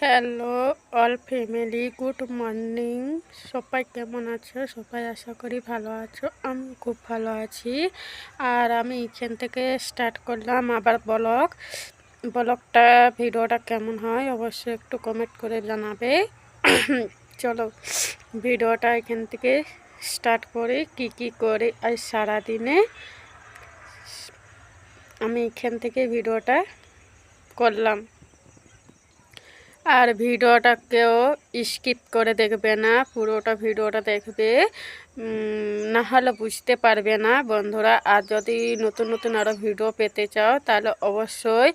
Hello all family, good morning. সবাই কেমন আছো? সবাই আশা করি ভালো আছো। আমি খুব ভালো আছি। আর আমি এখান থেকে স্টার্ট করলাম আবার ব্লগটা। ভিডিওটা কেমন হয় অবশ্যই একটু কমেন্ট করে জানাবে। চলো ভিডিওটা এখান থেকে স্টার্ট করি। কি করি আজ সারাদিনে আমি এখান থেকে ভিডিওটা করলাম। আর ভিডিওটাকেও স্কিপ করে দেখবে না, পুরোটা ভিডিওটা দেখবে, না হলে বুঝতে পারবে না বন্ধুরা। আর যদি নতুন নতুন আরও ভিডিও পেতে চাও তাহলে অবশ্যই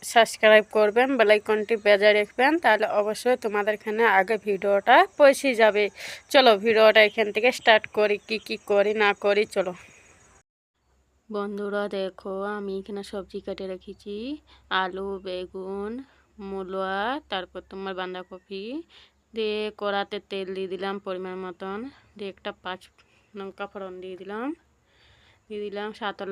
সাবস্ক্রাইব করবেন, বেল আইকনটি বাজিয়ে রাখবেন, তাহলে অবশ্যই তোমাদের এখানে আগে ভিডিওটা পৌঁছে যাবে। চলো ভিডিওটা এখান থেকে স্টার্ট করি, কি করি না করি চলো। বন্ধুরা দেখো, আমি এখানে সবজি কেটে রেখেছি, আলু, বেগুন, মূলা, তারপর তোমার বাঁধাকপি দিয়ে কড়াতে তেল দিয়ে দিলাম পরিমাণ মতন, দিয়ে একটা 5 লঙ্কা ফোড়ন দিয়ে দিলাম সাদা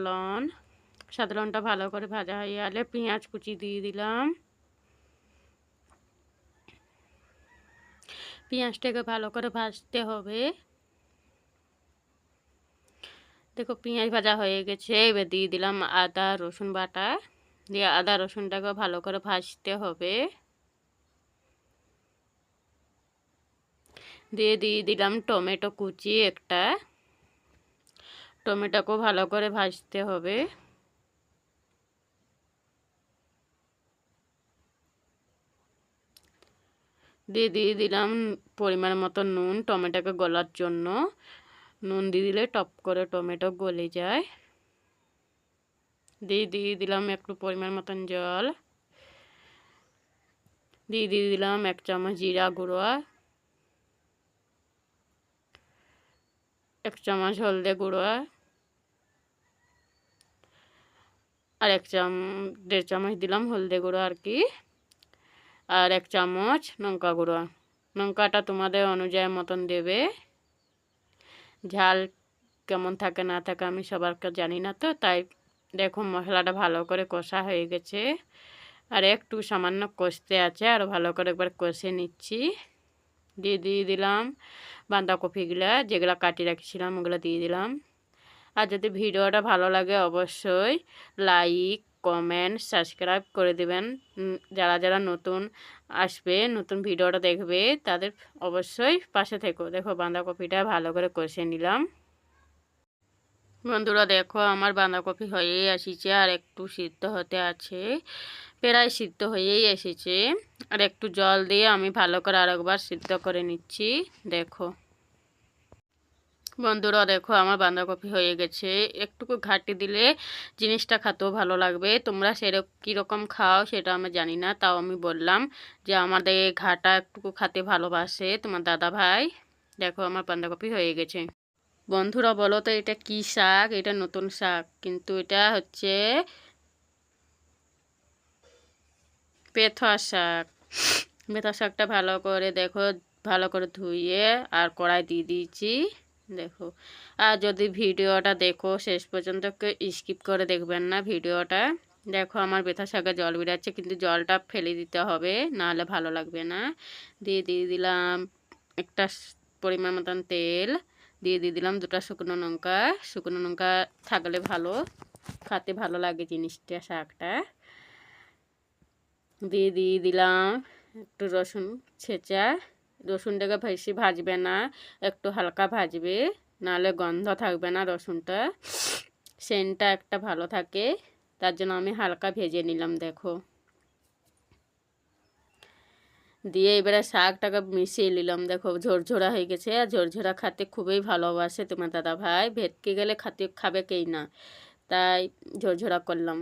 লবণটা ভালো করে ভাজা হয়ে গেলে পেঁয়াজ কুচি দিয়ে দিলাম। পেঁয়াজটাকে ভালো করে ভাজতে হবে। দেখো পেঁয়াজ ভাজা হয়ে গেছে, এবার দিয়ে দিলাম আদা রসুন বাটা, দিয়ে আদা রসুনটাকে ভালো করে ভাজতে হবে। দিয়ে দিলাম টমেটো কুচি একটা, টমেটোকেও ভালো করে ভাজতে হবে। দিয়ে দিলাম পরিমাণ মতো নুন, টমেটোকে গলার জন্য নুন দিয়ে দিলে টপ করে টমেটো গলে যায়। দিয়ে দিলাম একটু পরিমাণ মতন জল, দিয়ে দিলাম 1 চামচ জিরা গুঁড়ো, 1 চামচ হলদে গুঁড়ো, আর 1.5 চামচ দিলাম হলদে গুঁড়ো আর কি, আর 1 চামচ লঙ্কা গুঁড়ো। লঙ্কাটা তোমাদের অনুযায়ী মতন দেবে। ঝাল কেমন থাকে না থাকে আমি সবারকে জানি না, তো তাই দেখো মশলাটা ভালো করে কষা হয়ে গেছে, আর একটু সামান্য কষতে আছে, আর ভালো করে একবার কষে নিচ্ছি। দিয়ে দিলাম বাঁধাকপিগুলা যেগুলো কাটিয়ে রাখছিলাম ওগুলো দিয়ে দিলাম। আর যদি ভিডিওটা ভালো লাগে অবশ্যই লাইক কমেন্ট সাবস্ক্রাইব করে দেবেন। যারা নতুন আসবে, নতুন ভিডিওটা দেখবে, তাদের অবশ্যই পাশে থেকো। দেখো বাঁধাকপিটা ভালো করে কষে নিলাম। বন্ধুরা দেখো আমার বাঁধাকপি হয়েই এসেছে, আর একটু সিদ্ধ হতে আছে, প্রায় সিদ্ধ হয়েই এসেছে। আর একটু জল দিয়ে আমি ভালো করে আরেকবার সিদ্ধ করে নিচ্ছি। দেখো বন্ধুরা দেখো আমার বাঁধাকপি হয়ে গেছে। একটুকু ঘাটি দিলে জিনিসটা খেতেও ভালো লাগবে। তোমরা কীরকম খাও সেটা আমি জানি না, তাও আমি বললাম যে আমাদের ঘাটা একটুকু খেতে ভালোবাসে তোমার দাদা ভাই। দেখো আমার বাঁধাকপি হয়ে গেছে। বন্ধুরা বলো তো এটা কি শাক? এটা নতুন শাক, কিন্তু এটা হচ্ছে পেথা শাক। পেথা শাকটা ভালো করে দেখো, ভালো করে ধুয়ে আর কড়াই দিয়ে দিয়েছি। দেখো, আর যদি ভিডিওটা দেখো শেষ পর্যন্ত স্কিপ করে দেখবেন না ভিডিওটা। দেখো আমার পেথা শাকে জল বেরাচ্ছে, কিন্তু জলটা ফেলে দিতে হবে, নাহলে ভালো লাগবে না। দিয়ে দিলাম একটা পরিমাণ মতন তেল, দিয়ে দিলাম 2টা শুকনো লঙ্কা থাকলে ভালো, খেতে ভালো লাগে জিনিসটা শাকটা। দিয়ে দিলাম একটু রসুন ছেঁচা। রসুনটাকে বেশি ভাজবে না, একটু হালকা ভাজবে, নাহলে গন্ধ থাকবে না রসুনটা, সেন্টটা একটা ভালো থাকে, তার জন্য আমি হালকা ভেজে নিলাম। দেখো দিয়ে এবারে শাকটাকে মিশিয়ে নিলাম। দেখো ঝরঝরা হয়ে গেছে, আর ঝরঝরা খেতে খুবই ভালোবাসে তোমার দাদা ভাই। ভেটকে গেলে খাবে কেই না, তাই ঝরঝরা করলাম।